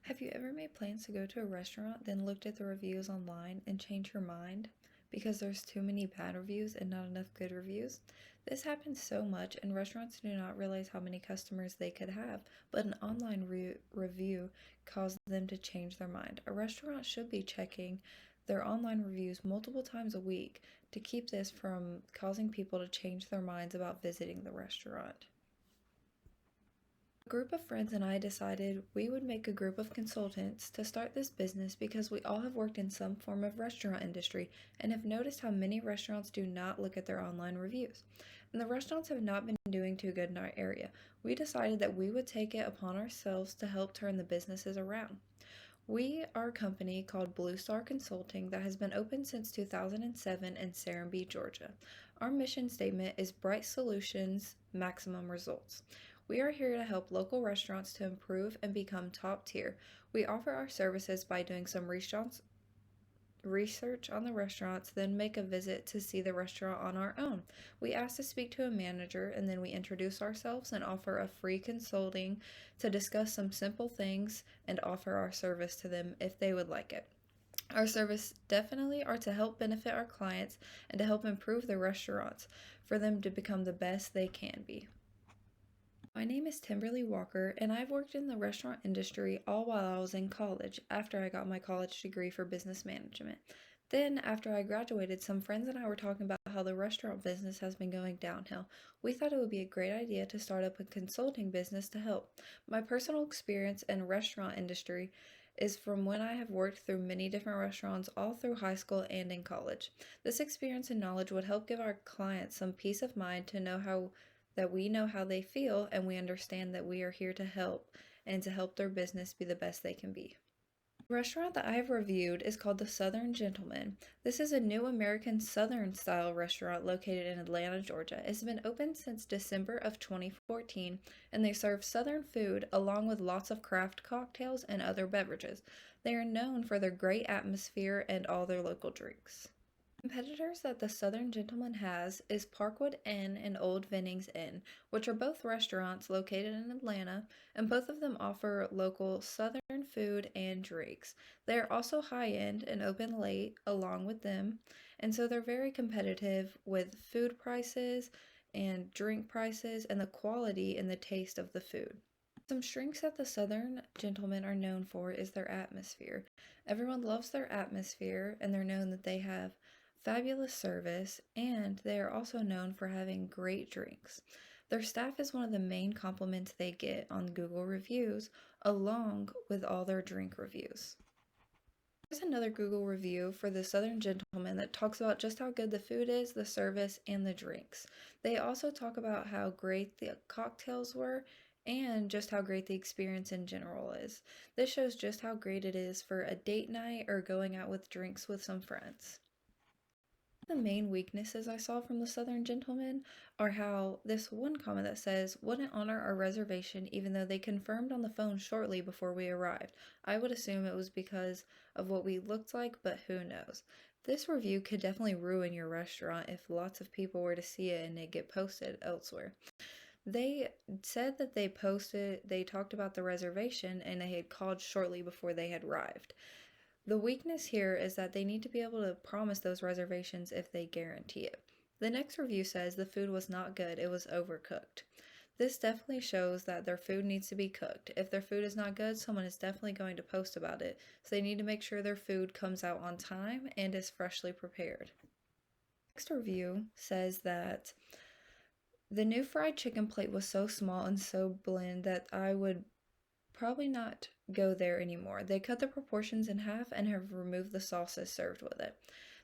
Have you ever made plans to go to a restaurant, then looked at the reviews online and changed your mind because there's too many bad reviews and not enough good reviews? This happens so much, and restaurants do not realize how many customers they could have, but an online review caused them to change their mind. A restaurant should be checking their online reviews multiple times a week to keep this from causing people to change their minds about visiting the restaurant. A group of friends and I decided we would make a group of consultants to start this business because we all have worked in some form of restaurant industry and have noticed how many restaurants do not look at their online reviews. And the restaurants have not been doing too good in our area. We decided that we would take it upon ourselves to help turn the businesses around. We are a company called Blue Star Consulting that has been open since 2007 in Serenbe, Georgia. Our mission statement is Bright Solutions, Maximum Results. We are here to help local restaurants to improve and become top tier. We offer our services by doing some research on the restaurants, then make a visit to see the restaurant on our own. We ask to speak to a manager and then we introduce ourselves and offer a free consulting to discuss some simple things and offer our service to them if they would like it. Our service definitely are to help benefit our clients and to help improve the restaurants for them to become the best they can be. My name is Timberly Walker, and I've worked in the restaurant industry all while I was in college after I got my college degree for business management. Then, after I graduated, some friends and I were talking about how the restaurant business has been going downhill. We thought it would be a great idea to start up a consulting business to help. My personal experience in restaurant industry is from when I have worked through many different restaurants all through high school and in college. This experience and knowledge would help give our clients some peace of mind to know that we know how they feel and we understand that we are here to help and to help their business be the best they can be. The restaurant that I have reviewed is called the Southern Gentleman. This is a new American Southern style restaurant located in Atlanta, Georgia. It's been open since December of 2014 and they serve Southern food along with lots of craft cocktails and other beverages. They are known for their great atmosphere and all their local drinks. Competitors that the Southern Gentleman has is Parkwood Inn and Old Vinnings Inn, which are both restaurants located in Atlanta, and both of them offer local Southern food and drinks. They are also high-end and open late along with them, and so they're very competitive with food prices and drink prices and the quality and the taste of the food. Some strengths that the Southern Gentlemen are known for is their atmosphere. Everyone loves their atmosphere, and they're known that they have fabulous service, and they are also known for having great drinks. Their staff is one of the main compliments they get on Google reviews, along with all their drink reviews. There's another Google review for the Southern Gentleman that talks about just how good the food is, the service, and the drinks. They also talk about how great the cocktails were and just how great the experience in general is. This shows just how great it is for a date night or going out with drinks with some friends. The main weaknesses I saw from the Southern Gentleman are how this one comment that says, wouldn't honor our reservation even though they confirmed on the phone shortly before we arrived. I would assume it was because of what we looked like, but who knows. This review could definitely ruin your restaurant if lots of people were to see it and it get posted elsewhere. They said that they talked about the reservation and they had called shortly before they had arrived. The weakness here is that they need to be able to promise those reservations if they guarantee it. The next review says the food was not good, it was overcooked. This definitely shows that their food needs to be cooked. If their food is not good, someone is definitely going to post about it. So they need to make sure their food comes out on time and is freshly prepared. Next review says that the new fried chicken plate was so small and so bland that I would probably not go there anymore. They cut the proportions in half and have removed the sauces served with it.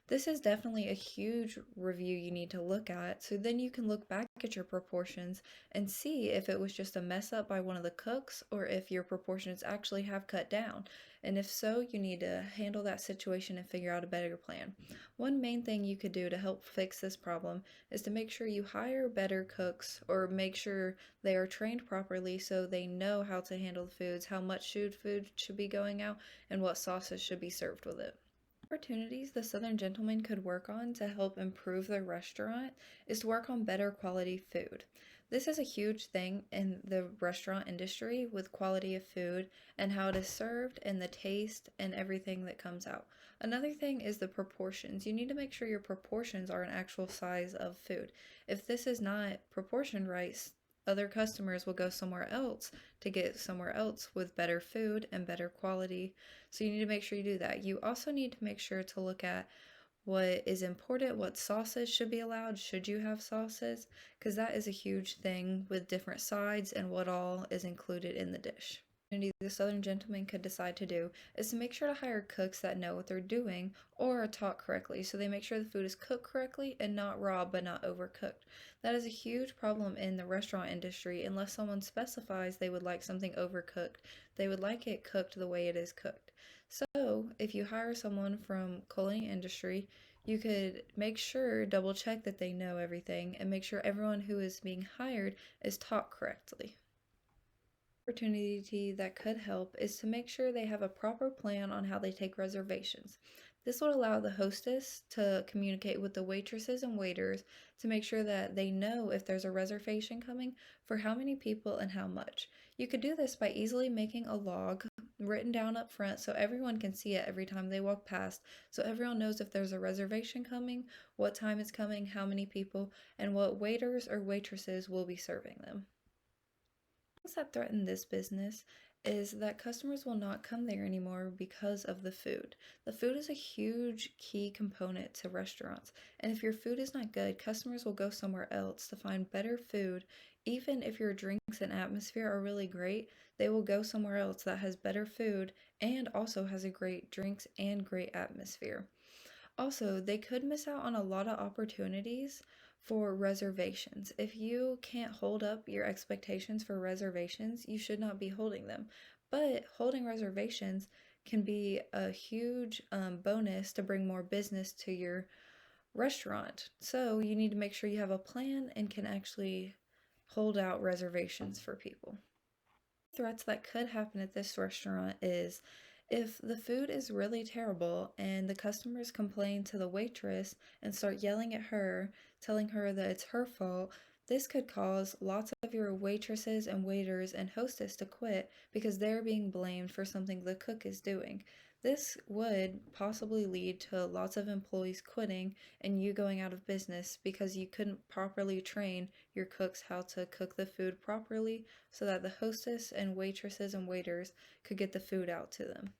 This is definitely a huge review you need to look at, so then you can look back at your proportions and see if it was just a mess up by one of the cooks or if your proportions actually have cut down. And if so, you need to handle that situation and figure out a better plan. One main thing you could do to help fix this problem is to make sure you hire better cooks or make sure they are trained properly so they know how to handle the foods, how much food should be going out, and what sauces should be served with it. Opportunities the Southern Gentleman could work on to help improve their restaurant is to work on better quality food. This is a huge thing in the restaurant industry with quality of food and how it is served and the taste and everything that comes out. Another thing is the proportions. You need to make sure your proportions are an actual size of food. If this is not proportioned right, other customers will go somewhere else to get somewhere else with better food and better quality. So you need to make sure you do that. You also need to make sure to look at what is important, what sauces should be allowed, should you have sauces, because that is a huge thing with different sides and what all is included in the dish. The Southern gentleman could decide to do is to make sure to hire cooks that know what they're doing or are taught correctly, so they make sure the food is cooked correctly and not raw but not overcooked. That is a huge problem in the restaurant industry unless someone specifies they would like something overcooked. They would like it cooked the way it is cooked. So, if you hire someone from culinary industry, you could make sure, double check that they know everything and make sure everyone who is being hired is taught correctly. Opportunity that could help is to make sure they have a proper plan on how they take reservations. This would allow the hostess to communicate with the waitresses and waiters to make sure that they know if there's a reservation coming for how many people and how much. You could do this by easily making a log written down up front so everyone can see it every time they walk past, so everyone knows if there's a reservation coming, what time it's coming, how many people, and what waiters or waitresses will be serving them. Things that threaten this business is that customers will not come there anymore because of the food. The food is a huge key component to restaurants, and if your food is not good, customers will go somewhere else to find better food. Even if your drinks and atmosphere are really great, they will go somewhere else that has better food and also has a great drinks and great atmosphere. Also, they could miss out on a lot of opportunities for reservations. If you can't hold up your expectations for reservations, you should not be holding them. But holding reservations can be a huge bonus to bring more business to your restaurant. So you need to make sure you have a plan and can actually hold out reservations for people. Threats that could happen at this restaurant is if the food is really terrible and the customers complain to the waitress and start yelling at her, telling her that it's her fault, this could cause lots of your waitresses and waiters and hostess to quit because they're being blamed for something the cook is doing. This would possibly lead to lots of employees quitting and you going out of business because you couldn't properly train your cooks how to cook the food properly so that the hostess and waitresses and waiters could get the food out to them.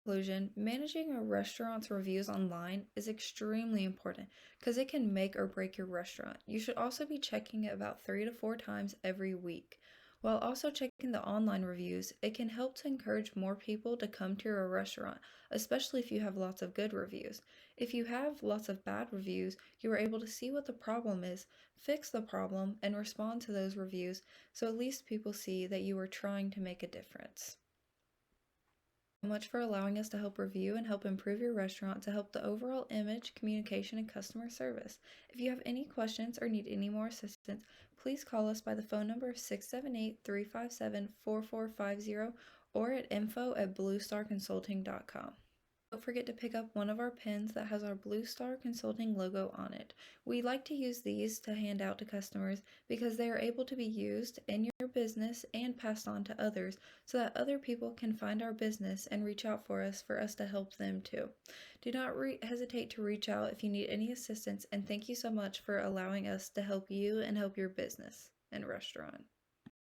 Conclusion, managing a restaurant's reviews online is extremely important because it can make or break your restaurant. You should also be checking it about 3 to 4 times every week. While also checking the online reviews, it can help to encourage more people to come to your restaurant, especially if you have lots of good reviews. If you have lots of bad reviews, you are able to see what the problem is, fix the problem, and respond to those reviews so at least people see that you are trying to make a difference Much for allowing us to help review and help improve your restaurant to help the overall image, communication, and customer service. If you have any questions or need any more assistance, please call us by the phone number 678-357-4450 or at info@bluestarconsulting.com. Don't forget to pick up one of our pins that has our Blue Star Consulting logo on it. We like to use these to hand out to customers because they are able to be used in your business and passed on to others so that other people can find our business and reach out for us to help them too. Do not hesitate to reach out if you need any assistance, and thank you so much for allowing us to help you and help your business and restaurant.